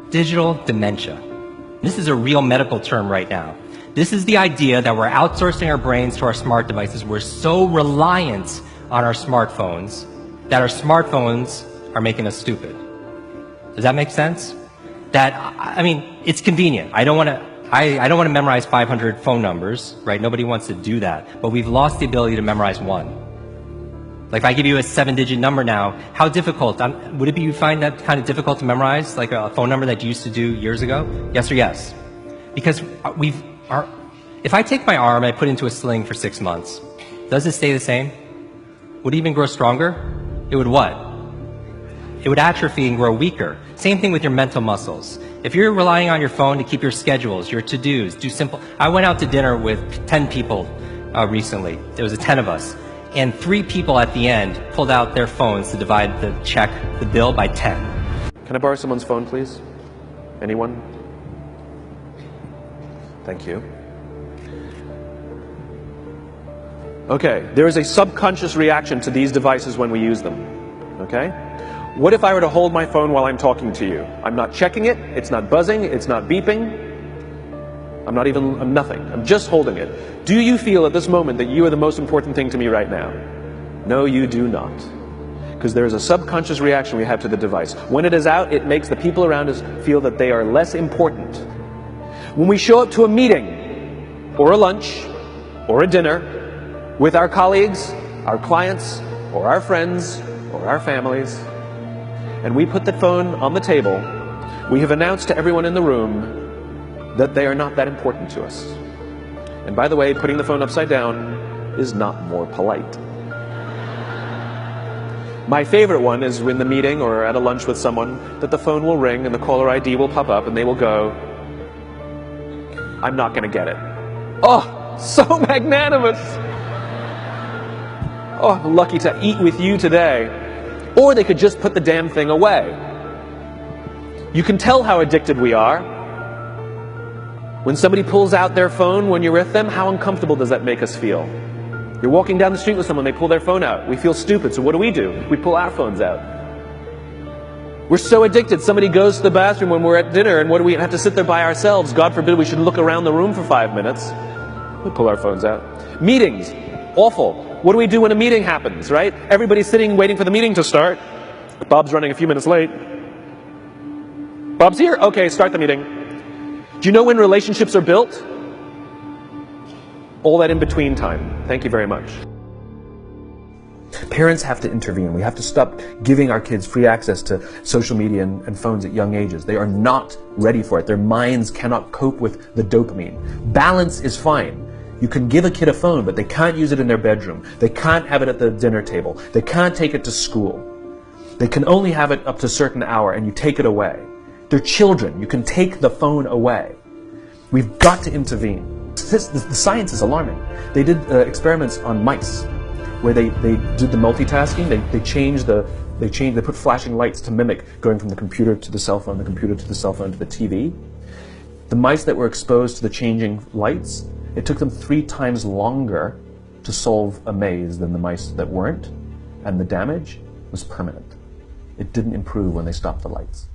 Digital dementia. This is a real medical term right now. This is the idea that we're outsourcing our brains to our smart devices. We're so reliant on our smartphones that our smartphones are making us stupid. Does that make sense? I mean, it's convenient. I don't want to memorize 500 phone numbers, right? Nobody wants to do that. But we've lost the ability to memorize one. Like if I give you a 7-digit number now, how difficult? Would it be you find that kind of difficult to memorize, like a phone number that you used to do years ago? Yes or yes? Because if I take my arm and I put it into a sling for 6 months, does it stay the same? Would it even grow stronger? It would what? It would atrophy and grow weaker. Same thing with your mental muscles. If you're relying on your phone to keep your schedules, your to-dos, do simple. I went out to dinner with 10 people recently. There was 10 of us. And 3 people at the end pulled out their phones to divide the bill by 10. Can I borrow someone's phone, please? Anyone? Thank you. Okay, there is a subconscious reaction to these devices when we use them. Okay? What if I were to hold my phone while I'm talking to you? I'm not checking it, it's not buzzing, it's not beeping. I'm nothing. I'm just holding it. Do you feel at this moment that you are the most important thing to me right now? No, you do not. Because there is a subconscious reaction we have to the device. When it is out, it makes the people around us feel that they are less important. When we show up to a meeting, or a lunch, or a dinner, with our colleagues, our clients, or our friends, or our families, and we put the phone on the table, we have announced to everyone in the room that they are not that important to us. And by the way, putting the phone upside down is not more polite. My favorite one is in the meeting or at a lunch with someone that the phone will ring and the caller ID will pop up and they will go, I'm not going to get it. Oh, so magnanimous. Oh, I'm lucky to eat with you today. Or they could just put the damn thing away. You can tell how addicted we are. When somebody pulls out their phone when you're with them, how uncomfortable does that make us feel? You're walking down the street with someone, they pull their phone out. We feel stupid, so what do? We pull our phones out. We're so addicted. Somebody goes to the bathroom when we're at dinner, and what do we have to sit there by ourselves? God forbid we should look around the room for 5 minutes. We pull our phones out. Meetings, awful. What do we do when a meeting happens, right? Everybody's sitting waiting for the meeting to start. Bob's running a few minutes late. Bob's here? Okay, start the meeting. Do you know when relationships are built? All that in between time. Thank you very much. Parents have to intervene. We have to stop giving our kids free access to social media and phones at young ages. They are not ready for it. Their minds cannot cope with the dopamine. Balance is fine. You can give a kid a phone, but they can't use it in their bedroom. They can't have it at the dinner table. They can't take it to school. They can only have it up to a certain hour, and you take it away. They're children. You can take the phone away. We've got to intervene. The science is alarming. They did experiments on mice where they did the multitasking. They put flashing lights to mimic going from the computer to the cell phone, the computer to the cell phone to the TV. The mice that were exposed to the changing lights, it took them 3 times longer to solve a maze than the mice that weren't, and the damage was permanent. It didn't improve when they stopped the lights.